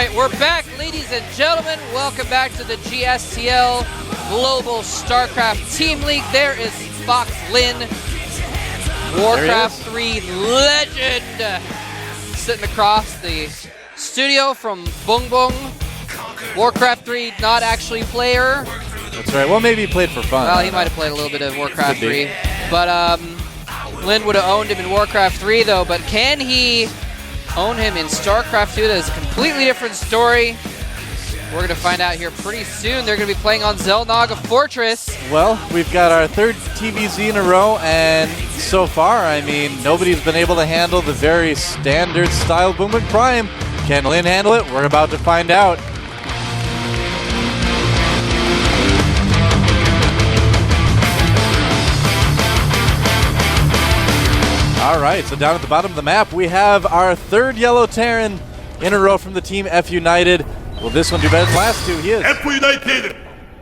right, we're back, ladies and gentlemen. Welcome back to the GSTL Global StarCraft Team League. There is Fox Lin, Warcraft 3 legend, sitting across the studio from Bung Bung. Warcraft 3 not actually player. That's right. Well, maybe he played for fun. Well, he might have played a little bit of Warcraft 3. But Lin would have owned him in Warcraft 3, though. But can he own him in StarCraft 2? That is a completely different story. We're going to find out here pretty soon. They're going to be playing on Xel'Naga Fortress. Well, we've got our third TVZ in a row, and so far, I mean, nobody's been able to handle the very standard style Boom Boom Prime. Can Lin handle it? We're about to find out. All right, so down at the bottom of the map, we have our third Yellow Terran in a row from the team F United. Will this one do better than the last two? He is. F United,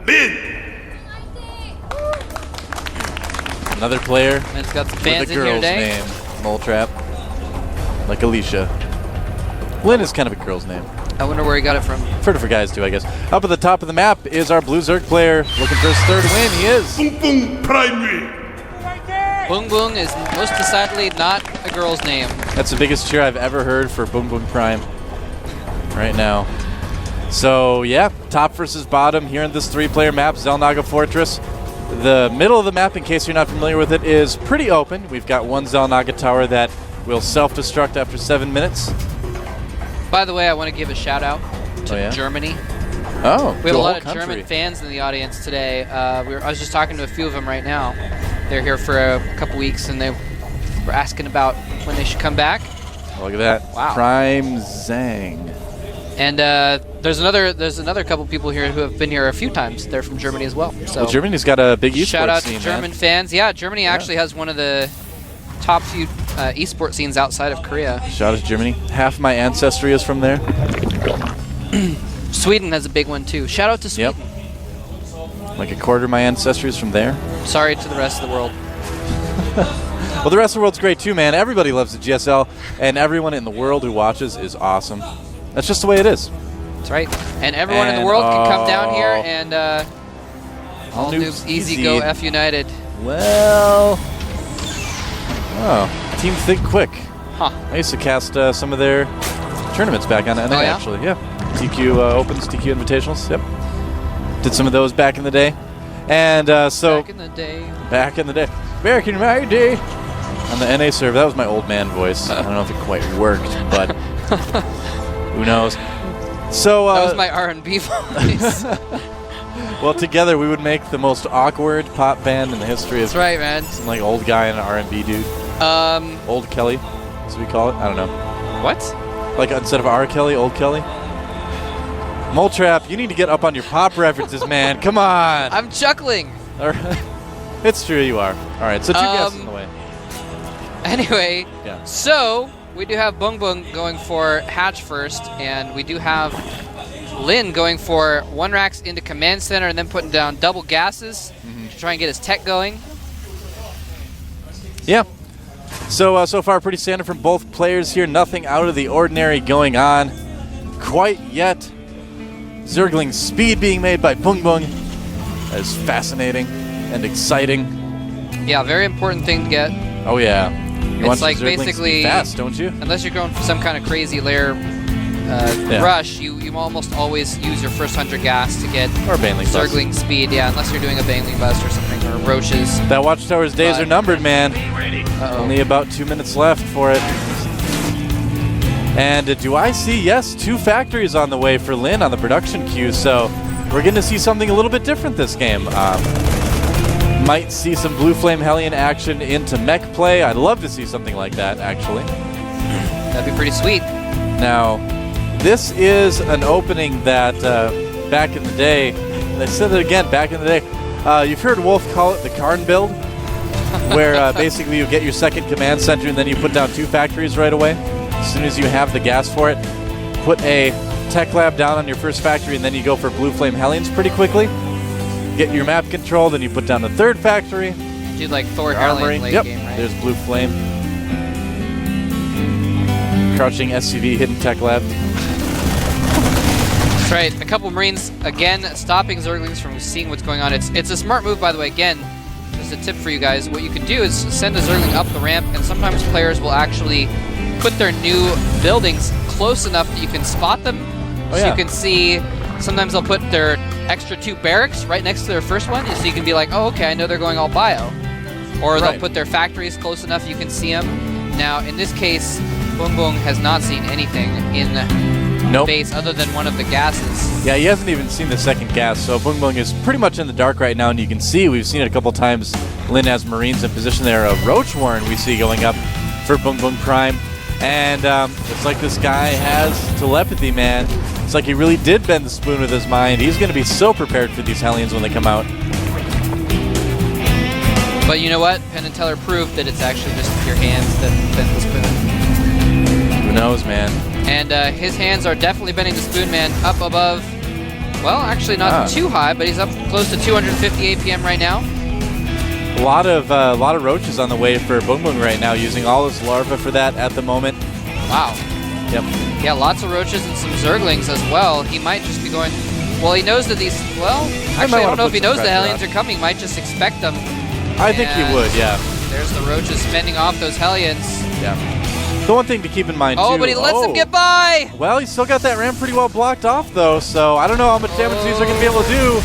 Lin. Another player And it's got some fans with a in here girl's today. name, Moletrap, like Alicia. Lin is kind of a girl's name. I wonder where he got it from. I've heard it for guys too, I guess. Up at the top of the map is our Blue Zerg player looking for his third win. He is. Boom Boom Prime win. Bung Bung is most decidedly not a girl's name. That's the biggest cheer I've ever heard for Boom Boom Prime right now. So yeah, top versus bottom here in this three-player map, Xel'Naga Fortress. The middle of the map, in case you're not familiar with it, is pretty open. We've got one Xel'Naga tower that will self-destruct after 7 minutes. By the way, I want to give a shout out to Germany. Oh, We have a lot of German fans in the audience today. I was just talking to a few of them right now. They're here for a couple weeks, and they were asking about when they should come back. Oh, look at that. Wow. Prime Zhang. And there's another couple people here who have been here a few times. They're from Germany as well. So Well, Germany's got a big esports shout out scene, to German man. fans. Yeah, Germany actually has one of the top few esports scenes outside of Korea. Shout out to Germany. Half my ancestry is from there. Sweden has a big one too. Shout out to Sweden. Yep. Like a quarter of my ancestry is from there. Sorry to the rest of the world. Well, the rest of the world's great too, man. Everybody loves the GSL, and everyone in the world who watches is awesome. That's just the way it is. That's right. And everyone in the And, world can come down here and all noobs easy go F United. Well, oh, Team Think Quick. Huh. I used to cast some of their tournaments back on NA, yeah? actually. Yeah. TQ Opens, TQ Invitationals. Yep. Did some of those back in the day. And so Back in the day. back in my day. On the NA server, that was my old man voice. I don't know if it quite worked, but who knows. So That was my R&B voice. well, together we would make the most awkward pop band in the history of That's right, man. some like old guy and an R&B dude. Old Kelly, as we call it. I don't know. What? Like instead of R. Kelly, Old Kelly. Moletrap, you need to get up on your pop references, man. Come on. I'm chuckling. All right. It's true, you are. All right, so two guesses in the way. Anyway, Yeah. so we do have Bung Bung going for hatch first, and we do have Lin going for one racks into command center and then putting down double gases to try and get his tech going. Yeah. So so far, pretty standard from both players here. Nothing out of the ordinary going on quite yet. Zergling's speed being made by Bung Bung. That is fascinating and exciting. Yeah, very important thing to get. Oh yeah. You want It's like Zerglings to be basically fast, don't you? Unless you're going for some kind of crazy layer rush, you almost always use your first 100 gas to get Or Baneling Bust. Zergling speed. Yeah, unless you're doing a Baneling Bust or something, or Roaches. That Watchtower's days But- are numbered, man. Uh-oh. Only about 2 minutes left for it. And do I see, yes, 2 factories on the way for Lin on the production queue, so we're going to see something a little bit different this game. Might see some Blue Flame Hellion action into mech play. I'd love to see something like that, actually. That'd be pretty sweet. Now, this is an opening that back in the day, and I said it again, back in the day, you've heard Wolf call it the Karn build, where basically you get your second command center and then you put down 2 factories right away. As soon as you have the gas for it, put a tech lab down on your first factory and then you go for Blue Flame Hellions pretty quickly. Get your map control, then you put down the 3rd factory. Do like Thor Armory. Hellion late Yep, game, right? there's Blue Flame. Crouching SCV, hidden tech lab. That's right. A couple Marines, again, stopping Zerglings from seeing what's going on. It's a smart move, by the way. Again, just a tip for you guys. What you can do is send a Zergling up the ramp, and sometimes players will actually put their new buildings close enough that you can spot them. You can see, sometimes they'll put their extra 2 barracks right next to their first one, so you can be like, oh, okay, I know they're going all bio. Or they'll put their factories close enough you can see them. Now, in this case, Bung Bung has not seen anything in base other than one of the gases. Yeah, he hasn't even seen the second gas, so Bung Bung is pretty much in the dark right now, and you can see, we've seen it a couple times, Lin has Marines in position there. A Roach Warren we see going up for Bung Bung Prime. And it's like this guy has telepathy, man. It's like he really did bend the spoon with his mind. He's going to be so prepared for these Hellions when they come out. But you know what? Penn and Teller proved that it's actually just your hands that bend the spoon. Who knows, man? And his hands are definitely bending the spoon, man. Up above, well, actually not too high, but he's up close to 250 APM right now. A lot of roaches on the way for Bung Bung right now, using all his larvae for that at the moment. Wow. Yep. Yeah, lots of roaches and some Zerglings as well. He might just be going, well, he knows that these, well, actually I don't know if he knows the Hellions are coming. He might just expect them. I think he would, yeah. There's the roaches fending off those Hellions. Yeah. The one thing to keep in mind, too. Oh, but he lets them get by! Well, he's still got that ramp pretty well blocked off, though, so I don't know how much damage these are going to be able to do.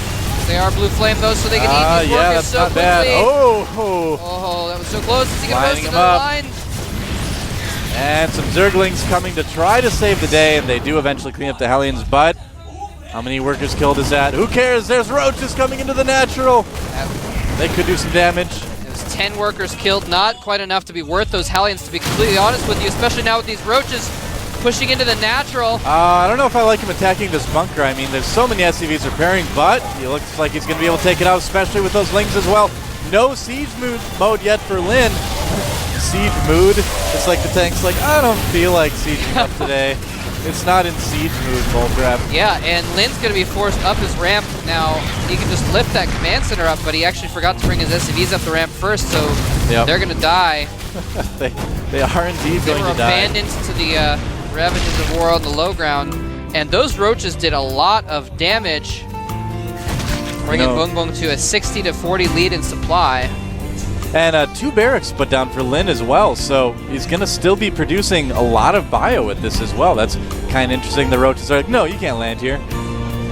They are blue flame, though, so they can eat these workers so quickly. Bad. Oh, that was so close. Is he going to post another line? And some Zerglings coming to try to save the day, and they do eventually clean up the Hellions, but how many workers killed is that? Who cares? There's roaches coming into the natural. They could do some damage. There's 10 workers killed, not quite enough to be worth those Hellions, to be completely honest with you, especially now with these roaches pushing into the natural. I don't know if I like him attacking this bunker. I mean, there's so many SCVs repairing, but he looks like he's going to be able to take it out, especially with those Lings as well. No siege mode yet for Lin. Siege mood. It's like the tank's like, I don't feel like sieging up today. It's not in siege mood, bullcrap. Yeah, and Lin's going to be forced up his ramp. Now, he can just lift that command center up, but he actually forgot to bring his SCVs up the ramp first, so they're going to die. they are indeed going to die. They were abandoned to the ravages of war on the low ground, and those roaches did a lot of damage, bringing Bung Bung to a 60-40 lead in supply. And 2 barracks put down for Lin as well, so he's going to still be producing a lot of bio with this as well. That's kind of interesting. The roaches are like, no, you can't land here.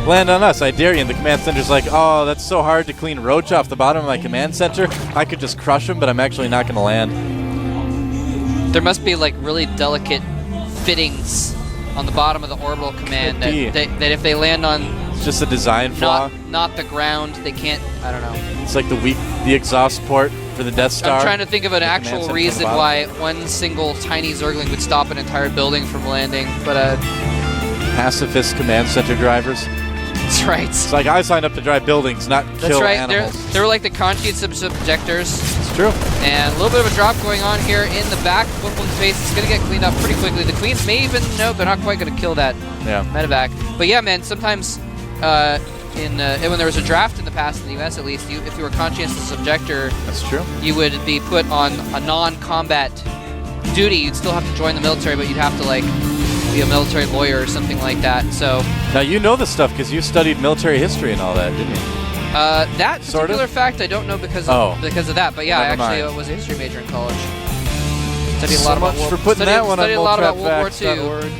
Land on us, I dare you. And the command center's like, oh, that's so hard to clean roach off the bottom of my command center. I could just crush him, but I'm actually not going to land. There must be like really delicate fittings on the bottom of the orbital command that if they land on, it's just a design flaw. Not the ground, they can't. I don't know. It's like the exhaust port for the Death Star. I'm trying to think of an actual reason why one single tiny Zergling would stop an entire building from landing, but pacifist command center drivers. That's right. It's like I signed up to drive buildings, not kill animals. They were like the conscience of subjectors. It's true. And a little bit of a drop going on here in the back. Bung Bung's base is going to get cleaned up pretty quickly. The Queens may even, no, they're not quite going to kill that medevac. But yeah, man, sometimes when there was a draft in the past, in the U.S. at least, if you were conscientious objector, that's true, you would be put on a non-combat duty. You'd still have to join the military, but you'd have to like be a military lawyer or something like that. So now you know this stuff because you studied military history and all that, didn't you? That particular fact I don't know because of that. But yeah, I actually was a history major in college. Studied a lot about World War II.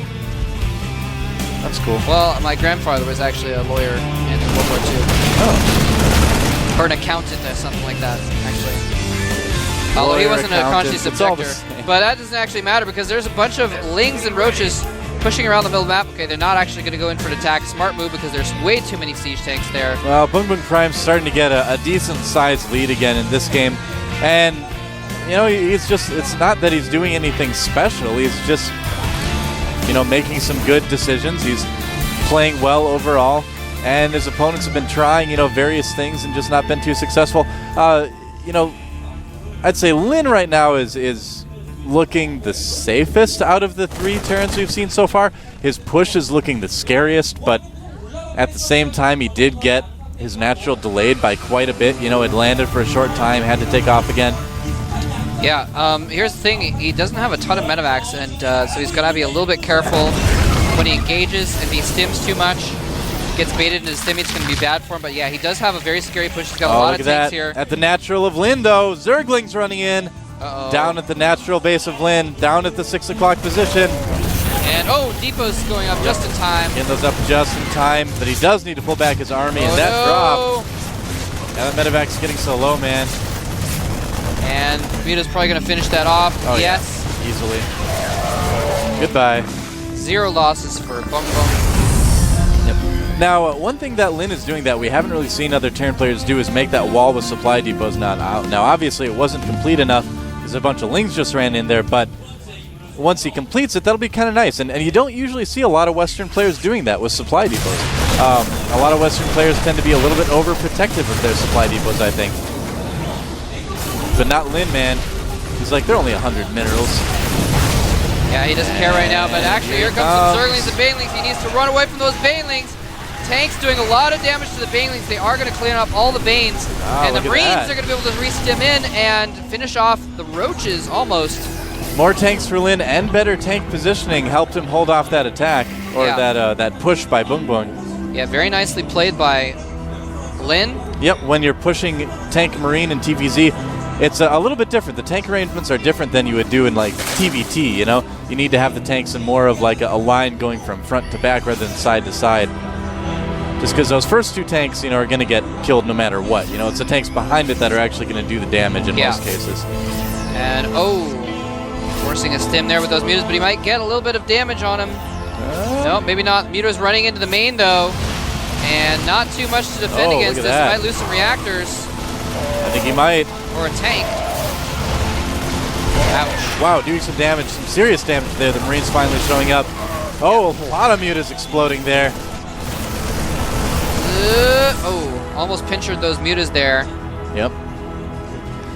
That's cool. Well, my grandfather was actually a lawyer in World War II. Oh. Or an accountant or something like that, actually. Although he wasn't a conscious objector. But that doesn't actually matter because there's a bunch of Lings and roaches pushing around the middle of the map. Okay, they're not actually going to go in for an attack. Smart move because there's way too many siege tanks there. Well, Bung Bung Prime's starting to get a decent-sized lead again in this game. And, you know, it's not that he's doing anything special. He's just, making some good decisions. He's playing well overall. And his opponents have been trying, various things and just not been too successful. I'd say Lin right now is looking the safest out of the 3 Terrans we've seen so far. His push is looking the scariest, but at the same time, he did get his natural delayed by quite a bit. It landed for a short time, had to take off again. Yeah, here's the thing. He doesn't have a ton of medevacs, and so he's going to be a little bit careful when he engages. If he stims too much, gets baited into his stimmy, it's going to be bad for him. But yeah, he does have a very scary push. He's got a Oh, lot look of at tanks that. here. At the natural of Lin, though. Zergling's running in. Uh-oh. Down at the natural base of Lin. Down at the 6 o'clock position. And Depot's going up just in time. Getting those up just in time. But he does need to pull back his army. And that drop. Yeah, that medevac's getting so low, man. And Muta's probably going to finish that off. Oh, yes. Yeah. Easily. Goodbye. 0 losses for Bung Bung. Yep. Now, one thing that Lin is doing that we haven't really seen other Terran players do is make that wall with supply depots not out. Now, obviously, it wasn't complete enough because a bunch of Lings just ran in there, but once he completes it, that'll be kind of nice. And you don't usually see a lot of Western players doing that with supply depots. A lot of Western players tend to be a little bit overprotective of their supply depots, I think. But not Lin, man. He's like, they're only 100 minerals. Yeah, he doesn't care right now, but actually here comes some Zerglings and Banelings. He needs to run away from those Banelings. Tank's doing a lot of damage to the Banelings. They are going to clean up all the Banes. And the Marines are going to be able to re-stim in and finish off the Roaches almost. More tanks for Lin and better tank positioning helped him hold off that attack, or that push by Bung Bung. Yeah, very nicely played by Lin. Yep, when you're pushing tank, marine, and TVZ, it's a little bit different. The tank arrangements are different than you would do in like TVT, you know? You need to have the tanks in more of like a line going from front to back rather than side to side. Just because those first 2 tanks, are going to get killed no matter what. It's the tanks behind it that are actually going to do the damage in most cases. And forcing a stim there with those mutas, but he might get a little bit of damage on him. No, maybe not. Muta's running into the main though, and not too much to defend against this. He might lose some reactors. I think he might. Or a tank. Ouch. Wow, doing some damage, some serious damage there. The Marines finally showing up. Oh, a lot of mutas exploding there. Almost pinchered those mutas there. Yep.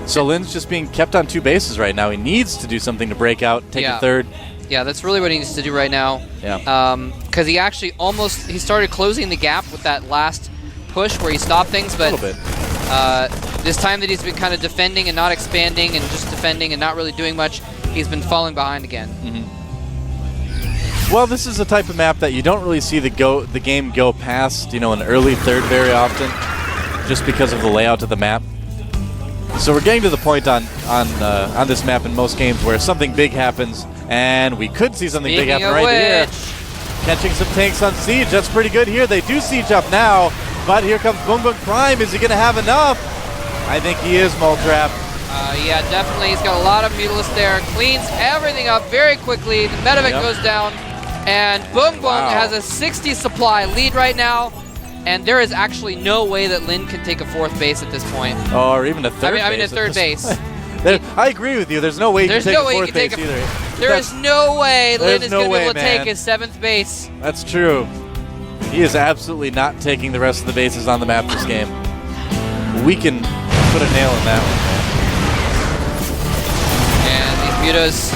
So Lin's just being kept on 2 bases right now. He needs to do something to break out, take a third. Yeah, that's really what he needs to do right now. Yeah. Because he actually he started closing the gap with that last push where he stopped things, but a little bit. This time that he's been kind of defending and not expanding and just defending and not really doing much, he's been falling behind again. Well, this is the type of map that you don't really see the game go past, an early third very often, just because of the layout of the map. So we're getting to the point on this map in most games where something big happens, and we could see something big happen right here. Catching some tanks on siege, that's pretty good here. They do siege up now, but here comes Bung Bung Prime. Is he going to have enough? I think he is, Moltrap. Yeah, definitely. He's got a lot of Mutalisk there. Cleans everything up very quickly. The medevac goes down, and Bung Bung has a 60 supply lead right now. And there is actually no way that Lin can take a 4th base at this point. Oh, or even a third base. I mean a third base. I agree with you. There's no way you can take a 4th base either. There is no way Lin is going to be able to take his 7th base. That's true. He is absolutely not taking the rest of the bases on the map this game. We can put a nail in that one. And these mutas.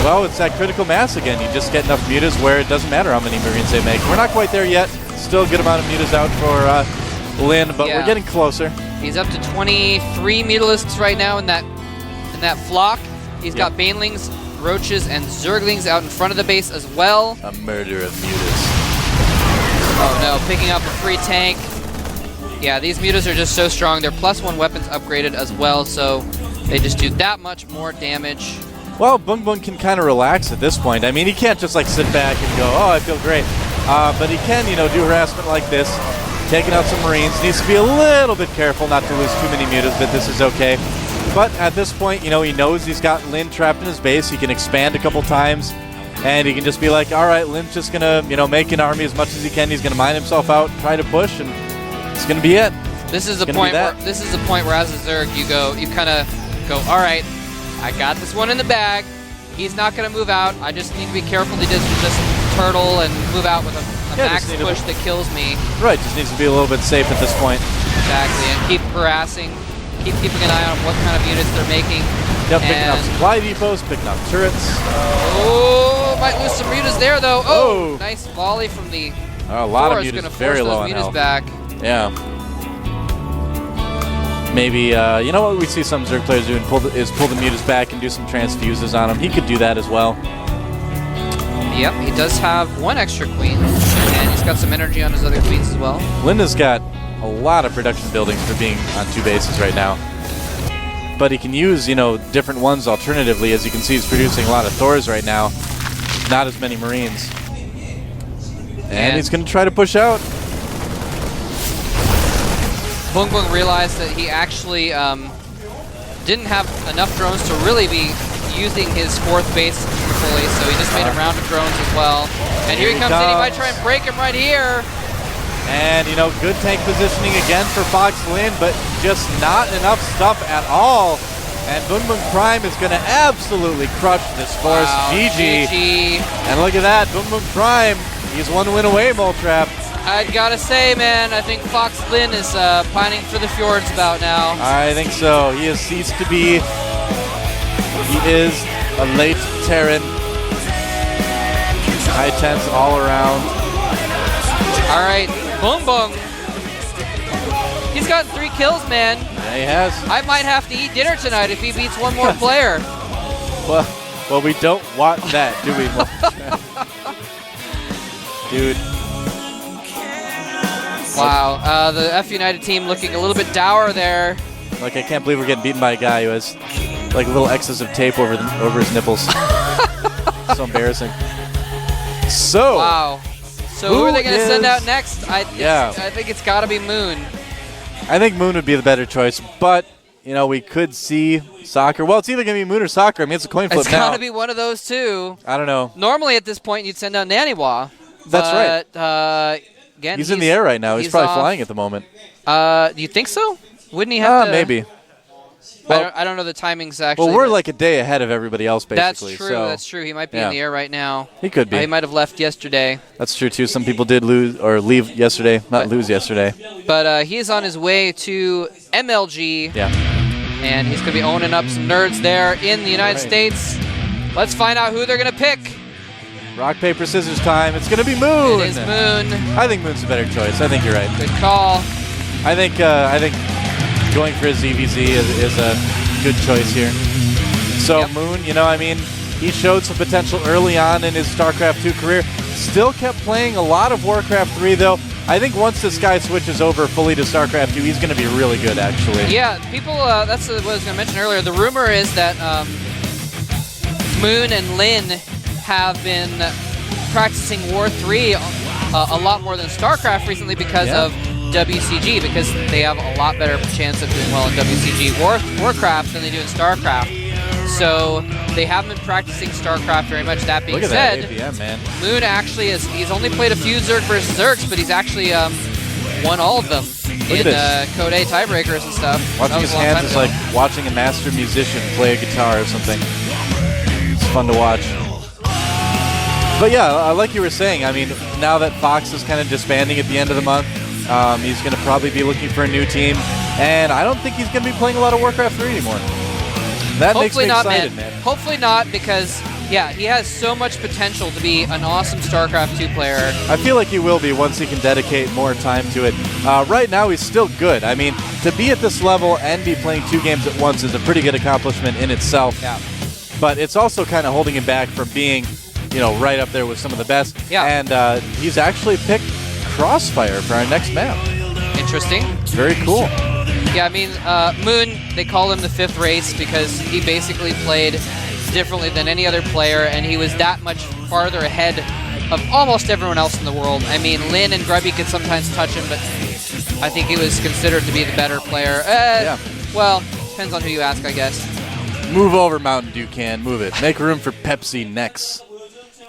Well, it's that critical mass again. You just get enough mutas where it doesn't matter how many Marines they make. We're not quite there yet. Still a good amount of mutas out for Lin, but we're getting closer. He's up to 23 Mutalisks right now in that flock. He's got Banelings, Roaches, and Zerglings out in front of the base as well. A murder of mutas. Oh no, picking up a free tank. Yeah, these mutas are just so strong. They're +1 weapons upgraded as well, so they just do that much more damage. Well, Bung Bung can kind of relax at this point. I mean, he can't just like sit back and go, oh, I feel great. But he can, do harassment like this, taking out some Marines. Needs to be a little bit careful not to lose too many mutas, but this is okay. But at this point, he knows he's got Lin trapped in his base. He can expand a couple times, and he can just be like, all right, Lin's just going to, make an army as much as he can. He's going to mine himself out, try to push, and it's going to be it. This is the point where as a Zerg, you kind of go, all right, I got this one in the bag. He's not going to move out. I just need to be careful to just turtle and move out with a max push that kills me. Right, just needs to be a little bit safe at this point. Exactly, and keep harassing, keep keeping an eye on what kind of units they're making. Yep, picking up supply depots, picking up turrets. Oh, might lose some mutas there though. Oh, nice volley from the. A lot of mutas, very low on health. Back. Yeah. Maybe, you know what we see some Zerg players do is pull the mutas back and do some transfuses on him. He could do that as well. Yep, he does have one extra queen, and he's got got some energy on his other beats as well. Linda's got a lot of production buildings for being on 2 bases right now. But he can use, different ones alternatively. As you can see, he's producing a lot of Thors right now. Not as many Marines. And he's going to try to push out. Boong Boong realized that he actually didn't have enough drones to really be using his 4th base fully, so he just made a round of drones as well. And here he comes in. He might try and break him right here. And, good tank positioning again for Fox Lin, but just not enough stuff at all. And Boong Boong Prime is going to absolutely crush this force. Wow, GG. And look at that, Boong Boong Prime. He's 1 win away, Moletrap. I'd gotta say, man, I think Fox Lin is pining for the fjords about now. I think so. He has ceased to be. He is a late Terran. High tense all around. All right, Boong Boong. He's gotten 3 kills, man. Yeah, he has. I might have to eat dinner tonight if he beats one more player. Well, we don't want that, do we? Dude. Wow, the F United team looking a little bit dour there. Like, I can't believe we're getting beaten by a guy who has like little X's of tape over his nipples. So embarrassing. So. Wow. So who are they going to send out next? I think it's got to be Moon. I think Moon would be the better choice, but we could see Soccer. Well, it's either going to be Moon or Soccer. I mean, it's a coin flip now. It's got to be one of those two. I don't know. Normally at this point you'd send out Naniwa. That's right. Again, he's in the air right now. He's probably flying at the moment. Do you think so? Wouldn't he have to? Maybe. Well, I don't know the timings actually. Well, we're like a day ahead of everybody else, basically. That's true. So, that's true. He might be in the air right now. He could be. He might have left yesterday. That's true too. Some people did lose or leave yesterday, not lose yesterday. But he is on his way to MLG. Yeah. And he's going to be owning up some nerds there in the United States. Let's find out who they're going to pick. Rock, paper, scissors time. It's going to be Moon. It is Moon. I think Moon's a better choice. I think you're right. Good call. I think going for his EVZ is a good choice here. So Moon, he showed some potential early on in his StarCraft 2 career. Still kept playing a lot of Warcraft 3, though. I think once this guy switches over fully to StarCraft 2, he's going to be really good, actually. Yeah, people, that's what I was going to mention earlier. The rumor is that Moon and Lin have been practicing War 3 a lot more than StarCraft recently because of WCG, because they have a lot better chance of doing well in WCG Warcraft than they do in StarCraft. So they haven't been practicing StarCraft very much. That being said, APM, man. Moon actually he's only played a few Zerg versus Zergs, but he's actually won all of them in Code A tiebreakers and stuff. Watching his hands is like watching a master musician play a guitar or something. It's fun to watch. But yeah, like you were saying, I mean, now that Fox is kind of disbanding at the end of the month, he's going to probably be looking for a new team. And I don't think he's going to be playing a lot of Warcraft 3 anymore. That makes me excited, man. Hopefully not, because, he has so much potential to be an awesome StarCraft 2 player. I feel like he will be once he can dedicate more time to it. Right now, he's still good. I mean, to be at this level and be playing 2 games at once is a pretty good accomplishment in itself. Yeah. But it's also kind of holding him back from being, right up there with some of the best. Yeah. And he's actually picked Crossfire for our next map. Interesting. Very cool. Yeah, I mean, Moon, they call him the 5th race because he basically played differently than any other player, and he was that much farther ahead of almost everyone else in the world. I mean, Lin and Grubby could sometimes touch him, but I think he was considered to be the better player. Well, depends on who you ask, I guess. Move over, Mountain Dew can. Move it. Make room for Pepsi next.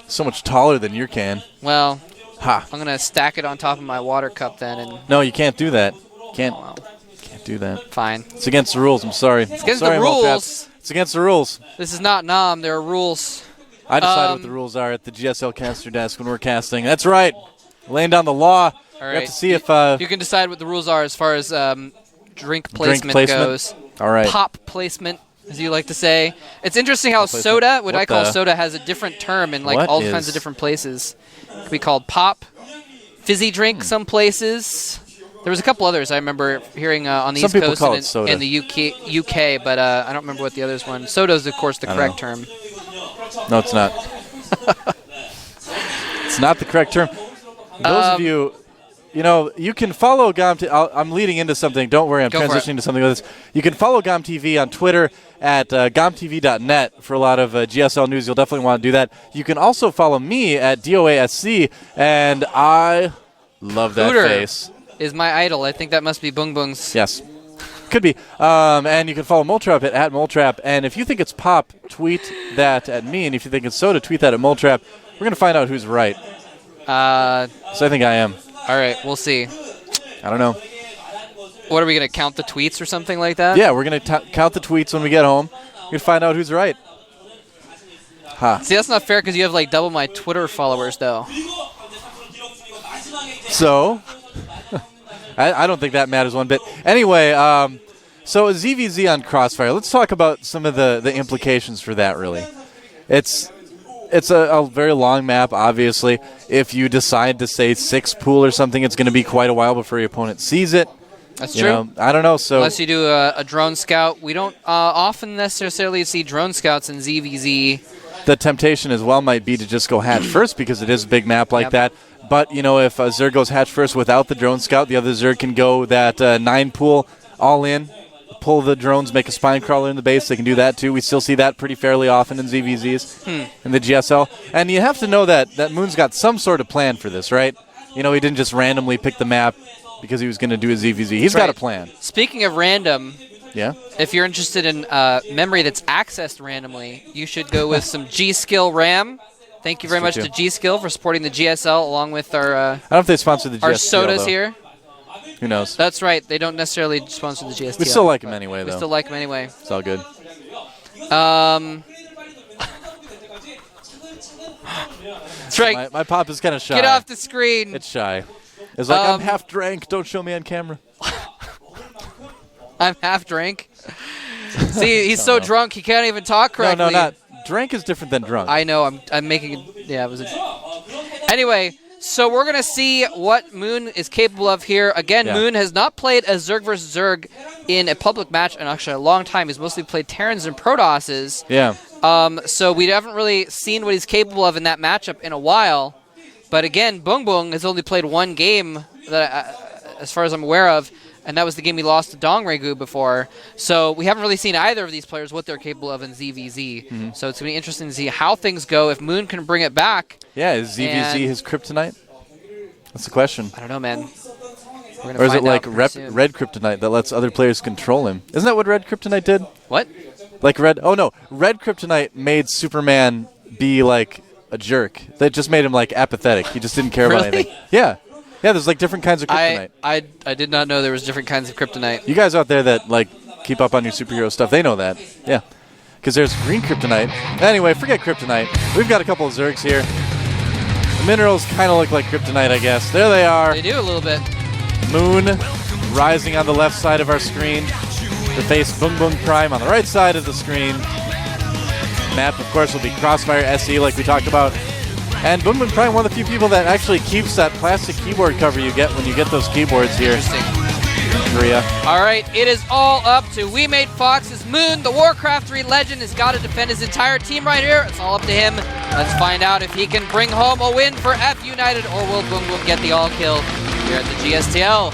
So much taller than your can. Well, I'm going to stack it on top of my water cup then. And no, you can't do that. Can't do that. Fine. It's against the rules. I'm sorry. It's against the rules. It's against the rules. This is not Nam. There are rules. I decide what the rules are at the GSL caster desk when we're casting. That's right. Laying down the law. All right. We have to see if you can decide what the rules are as far as drink placement goes. All right. Pop placement, as you like to say. It's interesting how soda, what I call soda, has a different term in like all kinds of different places. It could be called pop, fizzy drink some places. There was a couple others I remember hearing on the East Coast and in the UK, but I don't remember what the others one. Soda is, of course, the correct term. No, it's not. It's not the correct term. those of you, you can follow GOM. I'm leading into something. Don't worry, I'm Go for it. transitioning to something with this. You can follow GOM TV on Twitter at gomtv.net for a lot of GSL news. You'll definitely want to do that. You can also follow me at DOASC, and I love that Hooter face. is my idol. I think that must be Boong Boong's. Yes. Could be. And you can follow Moletrap at Moletrap. And if you think it's Pop, tweet that at me. And if you think it's Soda, tweet that at Moletrap. We're going to find out who's right. So I think I am. All right, we'll see. I don't know. What are we going to count the tweets or something like that? Yeah, we're going to count the tweets when we get home. We're going to find out who's right. See, that's not fair because you have like double my Twitter followers, though. So, I don't think that matters one bit. Anyway, so ZVZ on Crossfire. Let's talk about some of the implications for that, really. It's a very long map, obviously. If you decide to say 6 pool or something, it's going to be quite a while before your opponent sees it. That's true. I don't know. So unless you do a drone scout, we don't often necessarily see drone scouts in ZVZ. The temptation as well might be to just go hatch first because it is a big map like that. But, if a Zerg goes hatch first without the drone scout, the other Zerg can go that 9 pool all in, pull the drones, make a spine crawler in the base. They can do that too. We still see that pretty fairly often in ZVZs in the GSL. And you have to know that Moon's got some sort of plan for this, right? He didn't just randomly pick the map because he was going to do a ZVZ. He's got a plan. Speaking of random, yeah. If you're interested in memory that's accessed randomly, you should go with some G-Skill RAM. Thank you very much to G-Skill for supporting the GSL along with our I don't know if they sponsor the GSL, our sodas though. here. Who knows? That's right. They don't necessarily sponsor the GSL. We still like them anyway, though. We still like them anyway. It's all good. That's right. My pop is kind of shy. Get off the screen. It's shy. It's like, I'm half drank. Don't show me on camera. I'm half drank. See, he's so drunk he can't even talk correctly. No, not. Drank is different than drunk. I know. I'm making it. Yeah, it was Anyway, so we're going to see what Moon is capable of here. Again, Moon has not played a Zerg versus Zerg in a public match in actually a long time. He's mostly played Terrans and Protosses. Yeah. So we haven't really seen what he's capable of in that matchup in a while. But again, Boong Boong has only played one game, that as far as I'm aware of, and that was the game he lost to Dong Regu before. So we haven't really seen either of these players what they're capable of in ZVZ. Mm-hmm. So it's going to be interesting to see how things go if Moon can bring it back. Yeah, is ZVZ his kryptonite? That's the question. I don't know, man. Or is it like red kryptonite that lets other players control him? Isn't that what red kryptonite did? What? Like red kryptonite made Superman be like a jerk. That just made him like apathetic. He just didn't care about anything. Yeah. Yeah, there's like different kinds of kryptonite. I did not know there was different kinds of kryptonite. You guys out there that like keep up on your superhero stuff, they know that. Yeah. Because there's green kryptonite. Anyway, forget kryptonite. We've got a couple of Zergs here. The minerals kind of look like kryptonite, I guess. There they are. They do a little bit. Moon rising on the left side of our screen to face Boong Boong Prime on the right side of the screen. Map, of course, will be Crossfire SE like we talked about. And Boong Boong Prime, one of the few people that actually keeps that plastic keyboard cover you get when you get those keyboards here. Interesting. Korea. All right, it is all up to We Made Fox's Moon. The Warcraft 3 legend has got to defend his entire team right here. It's all up to him. Let's find out if he can bring home a win for F United or will Boong Boong get the all kill here at the GSTL.